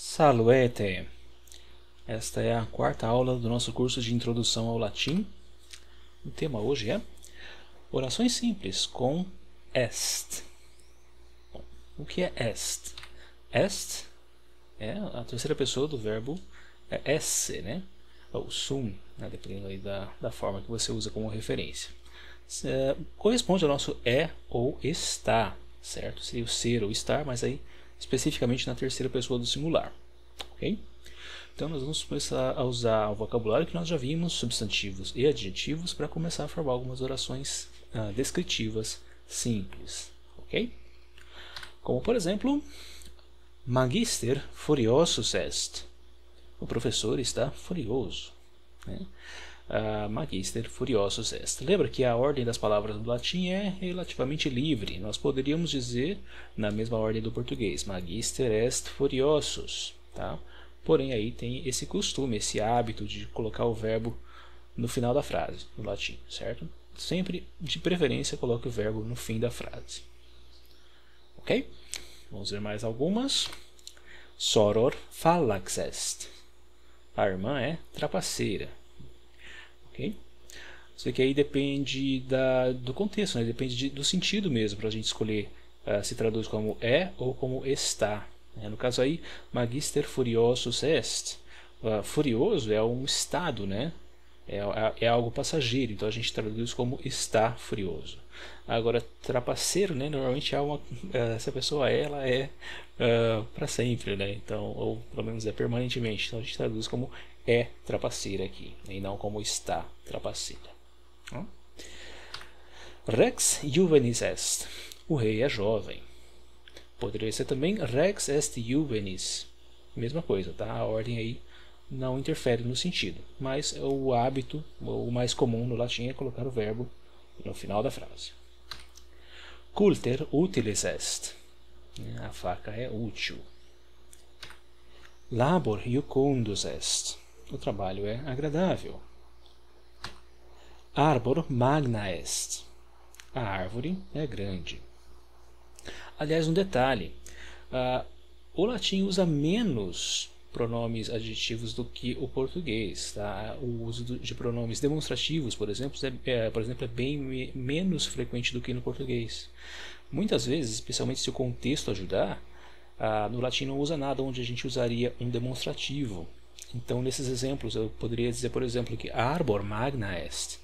Salve! Esta é a quarta aula do nosso curso de Introdução ao Latim. O tema hoje é orações simples com est. Bom, o que é est? Est é a terceira pessoa do verbo esse, né? Ou sum, né? Dependendo aí da forma que você usa como referência. Corresponde ao nosso é ou está, certo? Seria o ser ou estar, mas aí especificamente na terceira pessoa do singular, ok? Então nós vamos começar a usar o vocabulário que nós já vimos, substantivos e adjetivos, para começar a formar algumas orações descritivas simples, ok? Como por exemplo, Magister furiosus est. O professor está furioso, né? Magister furiosus est. Lembra que a ordem das palavras do latim é relativamente livre. Nós poderíamos dizer na mesma ordem do português, Magister est furiosus, tá? Porém aí tem esse costume, esse hábito de colocar o verbo no final da frase, no latim, certo? Sempre, de preferência, coloque o verbo no fim da frase. Ok? Vamos ver mais algumas. Soror fallax est. A irmã é trapaceira. Ok? Isso aqui aí depende do contexto, né? Depende do sentido mesmo, para a gente escolher se traduz como é ou como está. No caso aí, Magister furiosus est. Furioso é um estado, né? É algo passageiro, então a gente traduz como está furioso. Agora, trapaceiro, né? Normalmente essa pessoa ela é para sempre, né? Então, ou pelo menos é permanentemente. Então a gente traduz como é trapaceira aqui, e não como está trapaceira. Rex juvenis est. O rei é jovem. Poderia ser também Rex est juvenis. Mesma coisa, tá? A ordem aí não interfere no sentido, mas o hábito, o mais comum no latim é colocar o verbo no final da frase. Culter utilis est. A faca é útil. Labor iucundus est. O trabalho é agradável. Arbor magna est. A árvore é grande. Aliás, um detalhe, o latim usa menos pronomes adjetivos do que o português. Tá? O uso de pronomes demonstrativos, por exemplo, é bem menos frequente do que no português. Muitas vezes, especialmente se o contexto ajudar, no latim não usa nada onde a gente usaria um demonstrativo. Então, nesses exemplos, eu poderia dizer, por exemplo, que arbor magna est.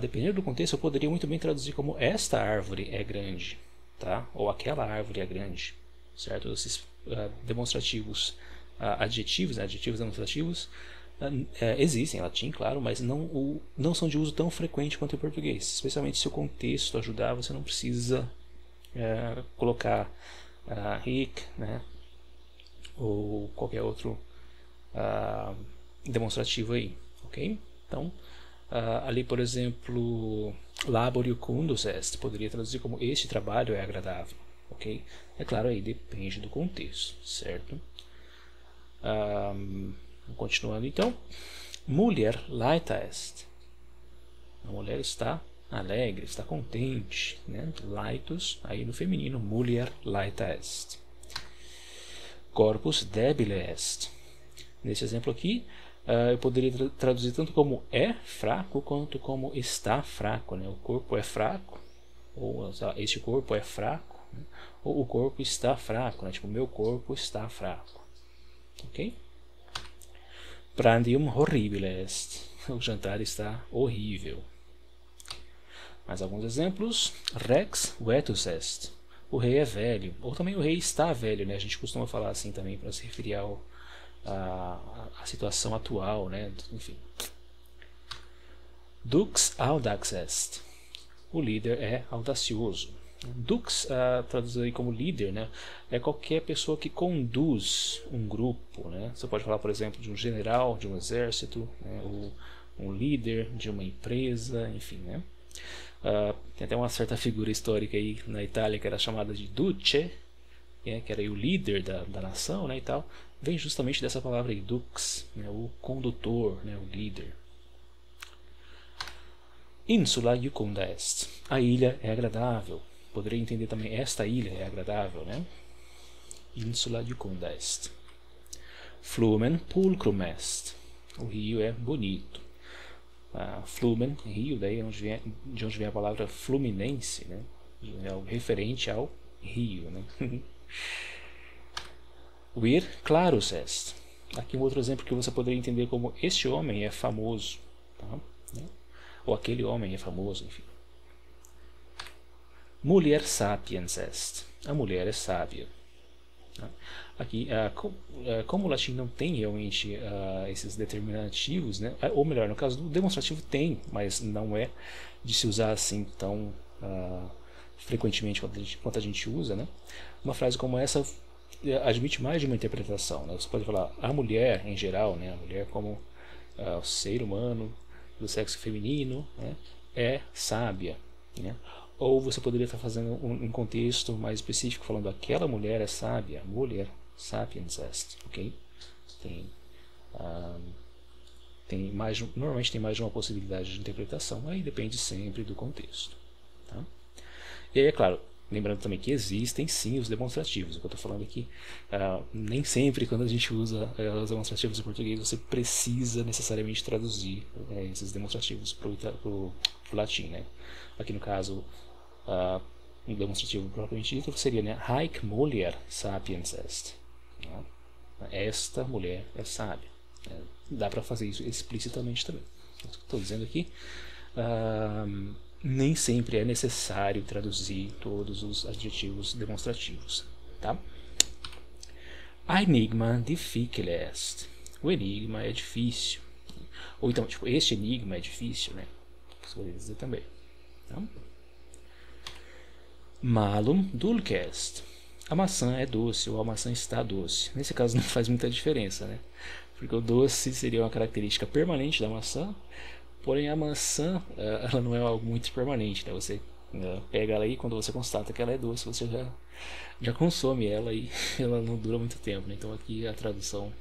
Dependendo do contexto, eu poderia muito bem traduzir como esta árvore é grande. Tá? Ou aquela árvore é grande, certo? Esses demonstrativos adjetivos, né? Adjetivos demonstrativos existem em latim, claro, mas não são de uso tão frequente quanto em português. Especialmente se o contexto ajudar, você não precisa colocar hic, né? Ou qualquer outro demonstrativo aí, ok? Então, ali, por exemplo, labor iucundus est, poderia traduzir como este trabalho é agradável, ok? É claro, aí depende do contexto, certo? Continuando então, mulher laeta est. A mulher está alegre, está contente, né? Laetus, aí no feminino, mulher laeta est. Corpus debile est. Nesse exemplo aqui, eu poderia traduzir tanto como é fraco quanto como está fraco, né? O corpo é fraco, ou este corpo é fraco, né? Ou o corpo está fraco, né? Tipo, meu corpo está fraco, ok? Prandium horribile est. O jantar está horrível. Mais alguns exemplos. Rex vetus est. O rei é velho, ou também o rei está velho, né? A gente costuma falar assim também para se referir a situação atual, né? Enfim. Dux audax est. O líder é audacioso. Dux, traduzido aí como líder, né? É qualquer pessoa que conduz um grupo, né? Você pode falar, por exemplo, de um general de um exército, né? Ou um líder de uma empresa, enfim, né? Tem até uma certa figura histórica aí na Itália que era chamada de Duce, que era aí o líder da nação, né, e tal. Vem justamente dessa palavra aí, dux, né, o condutor, né, o líder. Insula iucunda est. A ilha é agradável. Poderia entender também esta ilha é agradável, né? Insula iucunda est. Flumen pulcrum est. O rio é bonito. Flumen, rio, daí de onde vem a palavra fluminense, né? É o referente ao rio, né? Vir clarus est. Aqui um outro exemplo que você poderia entender como este homem é famoso, tá? Ou aquele homem é famoso, enfim. Mulher sapiens est. A mulher é sábia. Aqui, como o latim não tem realmente esses determinativos, né? Ou melhor, no caso do demonstrativo tem, mas não é de se usar assim tão frequentemente quanto a gente usa, né? Uma frase como essa admite mais de uma interpretação, né? Você pode falar a mulher em geral, né? A mulher como o ser humano do sexo feminino, né? É sábia, né? Ou você poderia estar fazendo um contexto mais específico, falando aquela mulher é sábia, mulher sapiens est, ok? Normalmente tem mais de uma possibilidade de interpretação, aí depende sempre do contexto, tá? E aí, é claro, lembrando também que existem sim os demonstrativos. O que eu estou falando aqui, nem sempre quando a gente usa os demonstrativos em português você precisa necessariamente traduzir esses demonstrativos para o latim, né? Aqui no caso, um demonstrativo propriamente dito seria, né, Haec mulher sapiens est. Esta mulher é sábia. Dá para fazer isso explicitamente também. Estou dizendo aqui, nem sempre é necessário traduzir todos os adjetivos demonstrativos, tá? Enigma difficile est. O enigma é difícil. Ou então, tipo, este enigma é difícil, né? Você poderia dizer também. Tá? Malum dulce est. A maçã é doce ou a maçã está doce. Nesse caso não faz muita diferença, né? Porque o doce seria uma característica permanente da maçã, porém a maçã ela não é algo muito permanente, né? Você pega ela aí, quando você constata que ela é doce, você já consome ela e ela não dura muito tempo, né? Então aqui a tradução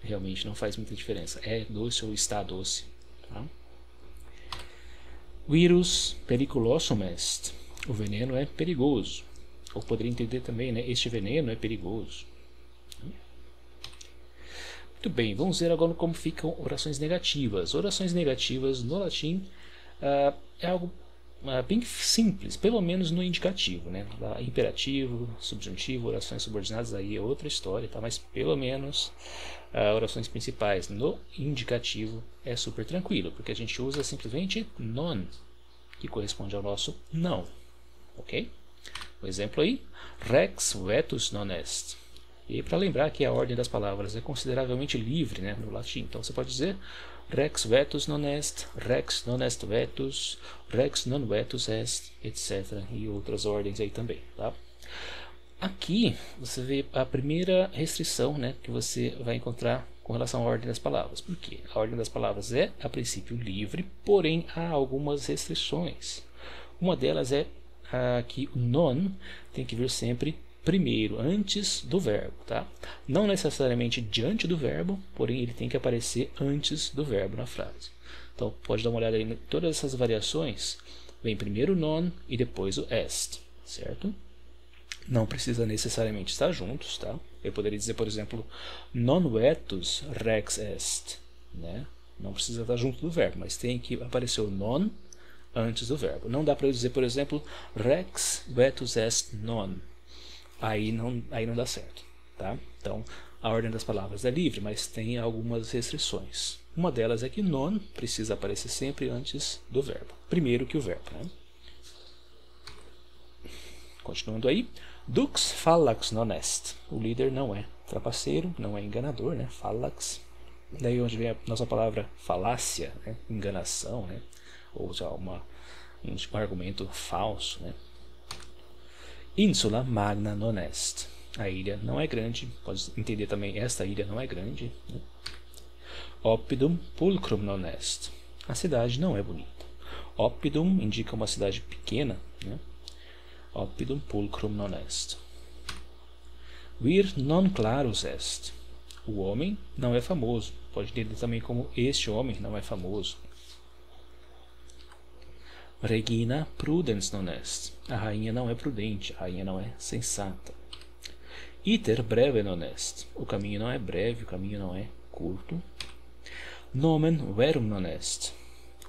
realmente não faz muita diferença. É doce ou está doce, tá? Virus periculosum est. O veneno é perigoso. Ou poderia entender também, né? Este veneno é perigoso. Muito bem, vamos ver agora como ficam orações negativas. Orações negativas no latim é algo bem simples, pelo menos no indicativo, né? Imperativo, subjuntivo, orações subordinadas, aí é outra história, tá? Mas pelo menos orações principais no indicativo é super tranquilo, porque a gente usa simplesmente non, que corresponde ao nosso não, ok? O exemplo aí, rex vetus non est. E para lembrar que a ordem das palavras é consideravelmente livre, né, no latim, então você pode dizer rex vetus non est, rex non est vetus, rex non vetus est, etc. E outras ordens aí também, tá? Aqui você vê a primeira restrição, né, que você vai encontrar com relação à ordem das palavras. Por quê? A ordem das palavras é, a princípio, livre, porém há algumas restrições. Uma delas é que o non tem que vir sempre primeiro, antes do verbo, tá? Não necessariamente diante do verbo, porém ele tem que aparecer antes do verbo na frase. Então pode dar uma olhada aí em todas essas variações. Vem primeiro o non e depois o est, certo? Não precisa necessariamente estar juntos, tá? Eu poderia dizer, por exemplo, non vetus rex est, né? Não precisa estar junto do verbo, mas tem que aparecer o non antes do verbo. Não dá para eu dizer, por exemplo, rex vetus est non. Aí não dá certo, tá? Então, a ordem das palavras é livre, mas tem algumas restrições. Uma delas é que non precisa aparecer sempre antes do verbo, primeiro que o verbo, né? Continuando aí, dux fallax non est. O líder não é trapaceiro, não é enganador, né? Fallax. Daí onde vem a nossa palavra falácia, né? Enganação, né? Ou já um argumento falso, né? Insula magna non est. A ilha não é grande, pode entender também esta ilha não é grande, né? Oppidum pulcrum non est. A cidade não é bonita. Oppidum indica uma cidade pequena, né? Oppidum pulcrum non est. Vir non clarus est. O homem não é famoso. Pode entender também como este homem não é famoso. Regina prudens non est. A rainha não é prudente, a rainha não é sensata. Iter breve non est. O caminho não é breve, o caminho não é curto. Nomen verum non est.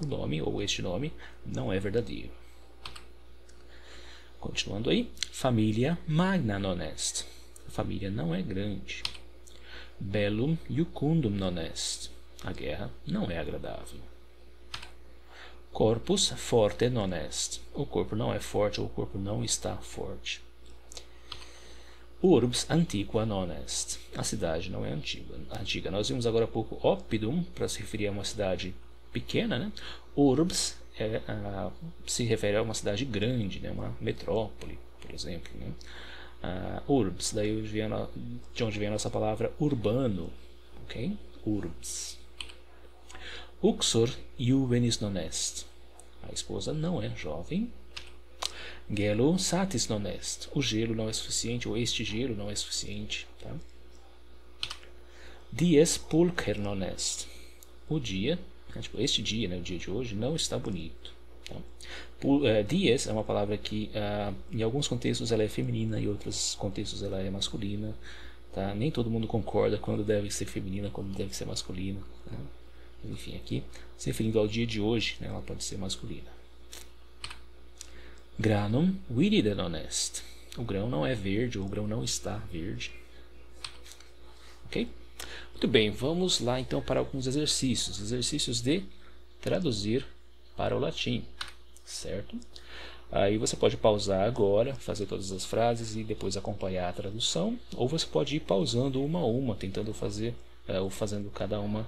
O nome, ou este nome, não é verdadeiro. Continuando aí. Familia magna non est. A família não é grande. Bellum iucundum non est. A guerra não é agradável. Corpus forte non est. O corpo não é forte, ou o corpo não está forte. Urbs antiqua non est. A cidade não é antiga. Nós vimos agora há pouco oppidum, para se referir a uma cidade pequena, né? Urbs se refere a uma cidade grande, né? Uma metrópole, por exemplo, né? Urbs, daí de onde vem a nossa palavra urbano, ok? Urbs. Uxor juvenis non est. A esposa não é jovem. Gelo satis non est. O gelo não é suficiente, ou este gelo não é suficiente. Tá? Dies pulcher non est. O dia, este dia, né, o dia de hoje, não está bonito. Tá? Dies é uma palavra que, em alguns contextos, ela é feminina, em outros contextos, ela é masculina. Tá? Nem todo mundo concorda quando deve ser feminina, quando deve ser masculina. Né? Enfim, aqui, se referindo ao dia de hoje, né, ela pode ser masculina. Granum viride non est. O grão não é verde, ou o grão não está verde. Ok? Muito bem, vamos lá então para alguns exercícios. Exercícios de traduzir para o latim. Certo? Aí você pode pausar agora, fazer todas as frases e depois acompanhar a tradução. Ou você pode ir pausando uma a uma, tentando fazer, ou fazendo cada uma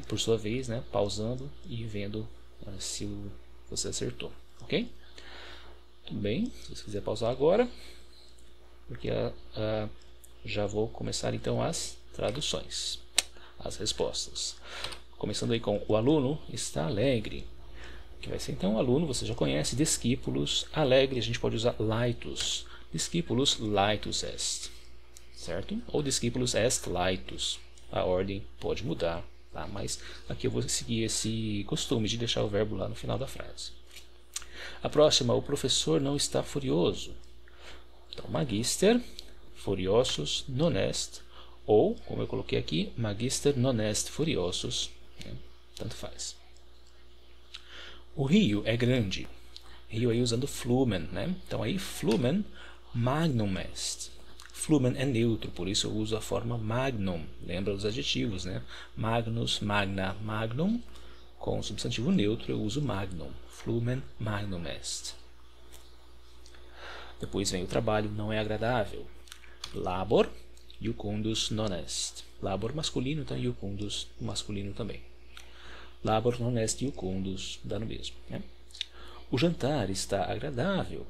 por sua vez, né? Pausando e vendo se você acertou. Ok? Tudo bem, se você quiser pausar agora, porque já vou começar então as traduções, as respostas. Começando aí com o aluno está alegre, que vai ser então o aluno, você já conhece, discípulos, alegre, a gente pode usar laetus, discípulos laetus est, certo? Ou discípulos est laetus, a ordem pode mudar, tá? Mas aqui eu vou seguir esse costume de deixar o verbo lá no final da frase. A próxima, o professor não está furioso. Então, magister furiosus non est, ou, como eu coloquei aqui, magister non est furiosus, né? Tanto faz. O rio é grande. Rio aí usando flumen, né? Então aí flumen magnum est. Flumen é neutro, por isso eu uso a forma magnum. Lembra os adjetivos, né? Magnus, magna, magnum. Com o substantivo neutro eu uso magnum. Flumen magnum est. Depois vem o trabalho, não é agradável. Labor iucundus non est. Labor masculino, então iucundus masculino também. Labor non est iucundus, dá no mesmo, né? O jantar está agradável.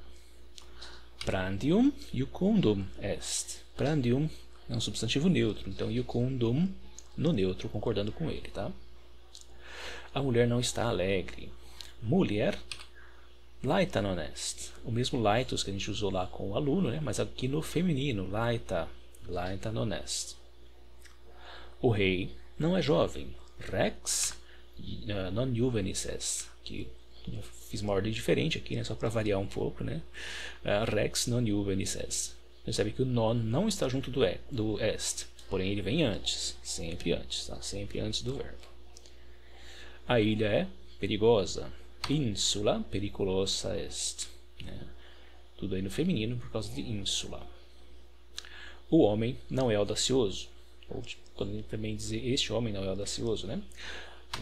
Prandium iucundum est. Prandium é um substantivo neutro, então iucundum no neutro, concordando com ele, tá? A mulher não está alegre. Mulher laeta non est. O mesmo laetus que a gente usou lá com o aluno, né? Mas aqui no feminino, laeta non est. O rei não é jovem. Rex non juvenis est. Que eu fiz uma ordem diferente aqui, né? Só para variar um pouco, né? Rex non juvenis est. Percebe que o non não está junto do est, porém ele vem antes, sempre antes, tá? Sempre antes do verbo. A ilha é perigosa. Insula periculosa est. Tudo aí no feminino por causa de insula. O homem não é audacioso. Ou podemos também dizer este homem não é audacioso, né?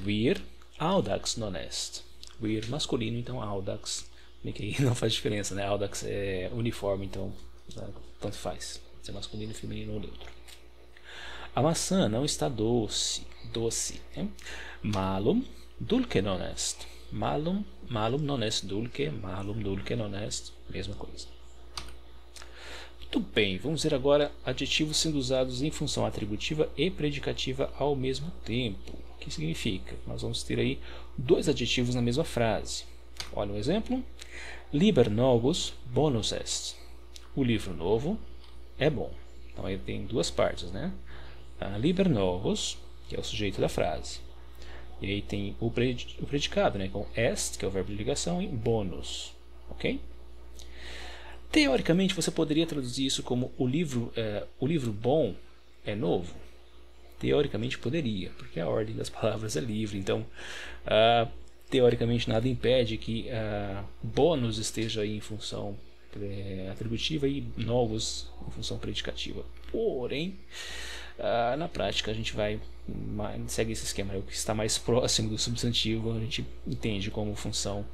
Vir audax non est. Vir masculino, então audax. Que aí não faz diferença, né? Audax é uniforme, então tanto faz. Se é masculino, feminino ou neutro. A maçã não está doce, né? Malum dulce non est. Malum non est dulce, malum dulce non est, mesma coisa. Muito bem, vamos ver agora adjetivos sendo usados em função atributiva e predicativa ao mesmo tempo. O que significa? Nós vamos ter aí dois adjetivos na mesma frase. Olha um exemplo. Liber novus bonus est. O livro novo é bom. Então ele tem duas partes, né? Liber novus, que é o sujeito da frase. E aí tem o predicado, né, com est, que é o verbo de ligação, e bonus, ok? Teoricamente, você poderia traduzir isso como o livro bom é novo. Teoricamente poderia, porque a ordem das palavras é livre. Então, teoricamente, nada impede que bônus esteja aí em função atributiva e novos em função predicativa. Porém, na prática, a gente segue esse esquema. O que está mais próximo do substantivo a gente entende como função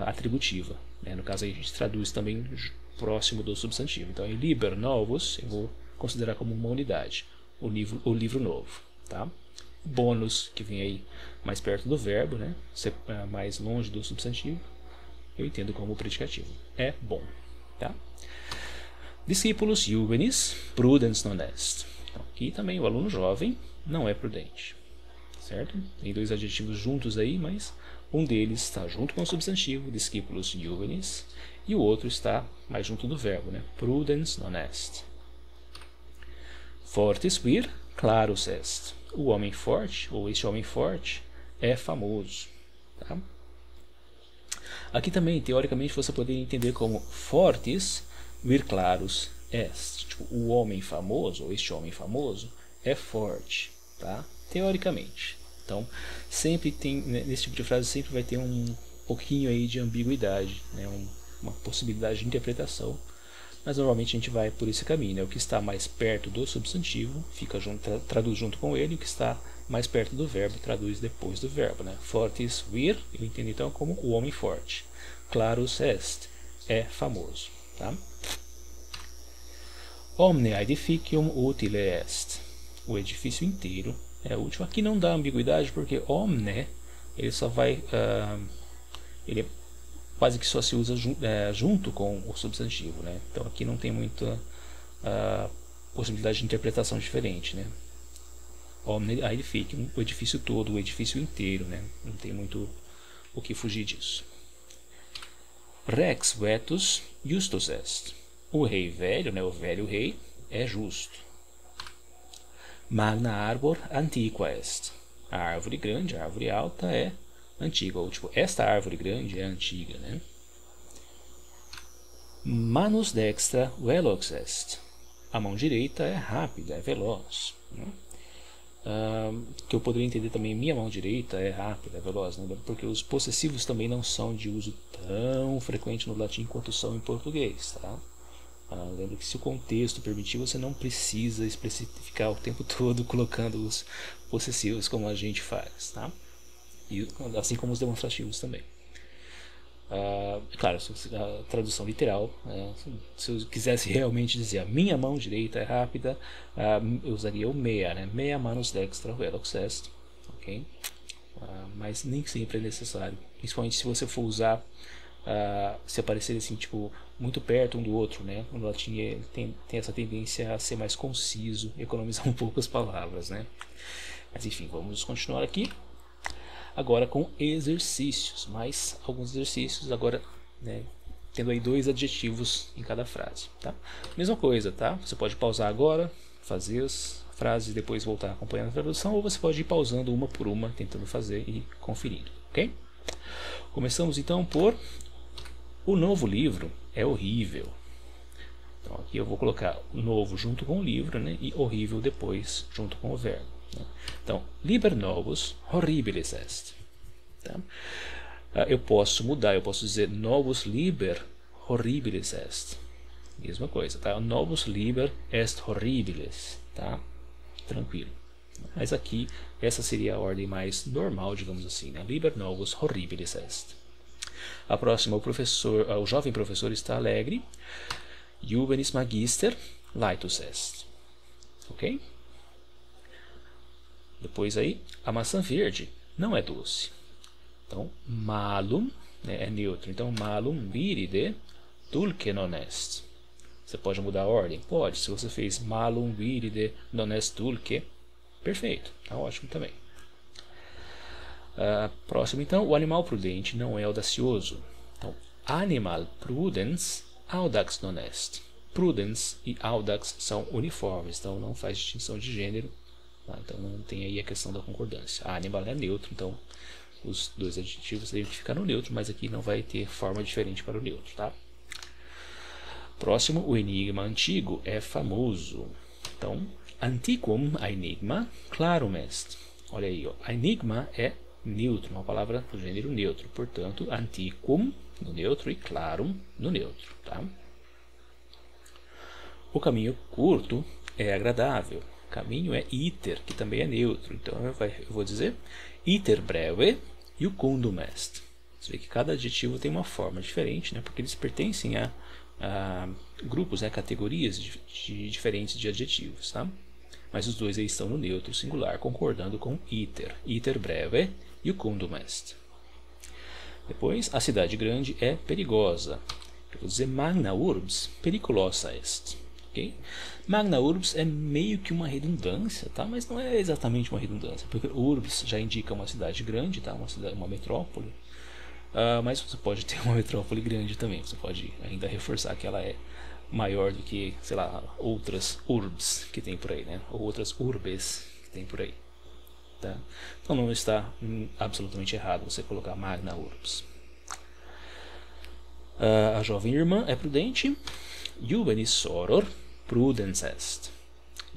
atributiva. No caso, aí, a gente traduz também próximo do substantivo. Então, liber novus eu vou considerar como uma unidade. O livro novo, tá? Bônus, que vem aí mais perto do verbo, né? Mais longe do substantivo, eu entendo como predicativo. É bom, tá? Discípulos juvenis, prudens non est. Então, aqui também o aluno jovem não é prudente, certo? Tem dois adjetivos juntos aí, mas um deles está junto com o substantivo, discípulos juvenis, e o outro está mais junto do verbo, né? Prudens non est. Fortis vir, clarus est. O homem forte, ou este homem forte, é famoso. Tá? Aqui também, teoricamente, você poderia entender como fortis vir clarus est. Tipo, o homem famoso, ou este homem famoso, é forte. Tá? Teoricamente. Então, sempre tem, nesse tipo de frase, sempre vai ter um pouquinho aí de ambiguidade, né? Uma possibilidade de interpretação. Mas normalmente a gente vai por esse caminho, né? O que está mais perto do substantivo fica traduz junto com ele, e o que está mais perto do verbo traduz depois do verbo, né? Fortis vir, eu entendo então como o homem forte. Clarus est, é famoso, tá? Omne aedificium utile est. O edifício inteiro é útil. Aqui não dá ambiguidade porque omne ele só vai ele quase que só se usa junto com o substantivo, né? Então aqui não tem muita possibilidade de interpretação diferente, né? Omne aedificium, o edifício todo, o edifício inteiro, né? Não tem muito o que fugir disso. Rex vetus justus est. O rei velho, né? O velho rei é justo. Magna arbor antiqua est. A árvore grande, a árvore alta é antiga, ou tipo, esta árvore grande é antiga, né? Manus dextra velox est. A mão direita é rápida, é veloz, né? Que eu poderia entender também, minha mão direita é rápida, é veloz, né? Porque os possessivos também não são de uso tão frequente no latim quanto são em português, tá? Lembra que se o contexto permitir, você não precisa especificar o tempo todo colocando os possessivos como a gente faz, tá? E, assim como os demonstrativos também. Claro, a tradução literal, se eu quisesse realmente dizer a minha mão direita é rápida, eu usaria o mea, né? Mea manus dextra velox est, ok? Mas nem sempre é necessário, principalmente se você for usar se aparecer assim, tipo, muito perto um do outro, né? O latim tem essa tendência a ser mais conciso, economizar um pouco as palavras, né? Mas enfim, vamos continuar aqui. Agora com exercícios, mais alguns exercícios, agora, né, tendo aí 2 adjetivos em cada frase, tá? Mesma coisa, tá? Você pode pausar agora, fazer as frases e depois voltar acompanhando a tradução, ou você pode ir pausando uma por uma, tentando fazer e conferindo, ok? Começamos então por o novo livro é horrível. Então aqui eu vou colocar o novo junto com o livro, né, e horrível depois junto com o verbo. Então, liber novus horribilis est. Tá? Eu posso mudar, eu posso dizer novus liber horribilis est. Mesma coisa, tá? Novus liber est horribilis, tá? Tranquilo. Mas aqui, essa seria a ordem mais normal, digamos assim, né? Liber novus horribilis est. A próxima, o jovem professor está alegre. Juvenis magister laetus est. Ok? Depois aí, a maçã verde não é doce. Então, malum, né, é neutro. Então, malum viride dulce non est. Você pode mudar a ordem? Pode. Se você fez malum viride non est dulce, perfeito. Tá ótimo também. Próximo, então, o animal prudente não é audacioso. Então, animal prudens audax non est. Prudens e audax são uniformes, então não faz distinção de gênero. Então não tem aí a questão da concordância. Animal é neutro, então os 2 adjetivos devem ficar no neutro, mas aqui não vai ter forma diferente para o neutro, tá? Próximo, o enigma antigo é famoso. Então, antiquum enigma clarum est. Olha aí, ó. Enigma é neutro, uma palavra do gênero neutro. Portanto, antiquum no neutro e clarum no neutro. Tá? O caminho curto é agradável. Caminho é iter, que também é neutro. Então eu vou dizer iter breve iucundum est. Você vê que cada adjetivo tem uma forma diferente, né? Porque eles pertencem a grupos, né? Categorias diferentes de adjetivos. Tá? Mas os dois aí estão no neutro singular, concordando com iter. Iter breve iucundum est. Depois, a cidade grande é perigosa. Eu vou dizer magna urbs periculosa est. Okay? Magna urbs é meio que uma redundância, tá? Mas não é exatamente uma redundância, porque urbs já indica uma cidade grande, tá? Uma metrópole. Mas você pode ter uma metrópole grande também. Você pode ainda reforçar que ela é maior do que, sei lá, outras urbs que tem por aí, né? Ou outras urbes que tem por aí. Tá? Então não está absolutamente errado você colocar magna urbs. A jovem irmã é prudente. Juvenis soror prudens est.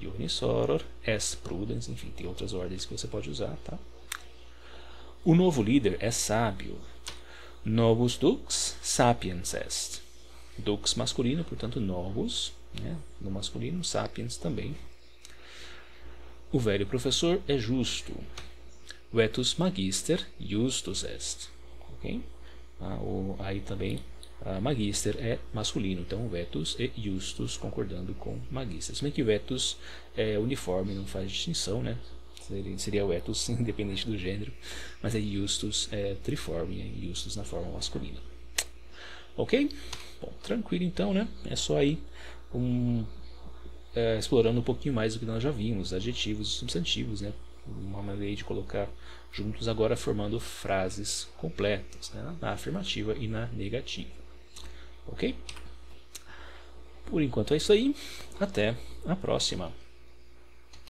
Juvenis soror est prudens. Enfim, tem outras ordens que você pode usar. Tá? O novo líder é sábio. Novus dux sapiens est. Dux masculino, portanto novus, né? No masculino, sapiens também. O velho professor é justo. Vetus magister justus est. Okay? Aí também magister é masculino, então vetus e justus concordando com magister. Se bem que vetus é uniforme, não faz distinção, né? Seria vetus independente do gênero, mas aí justus é triforme, é justus na forma masculina. Ok? Bom, tranquilo então, né? É só aí explorando um pouquinho mais do que nós já vimos, adjetivos e substantivos, né? Uma maneira de colocar juntos agora formando frases completas, né? Na afirmativa e na negativa. Ok? Por enquanto é isso aí. Até a próxima.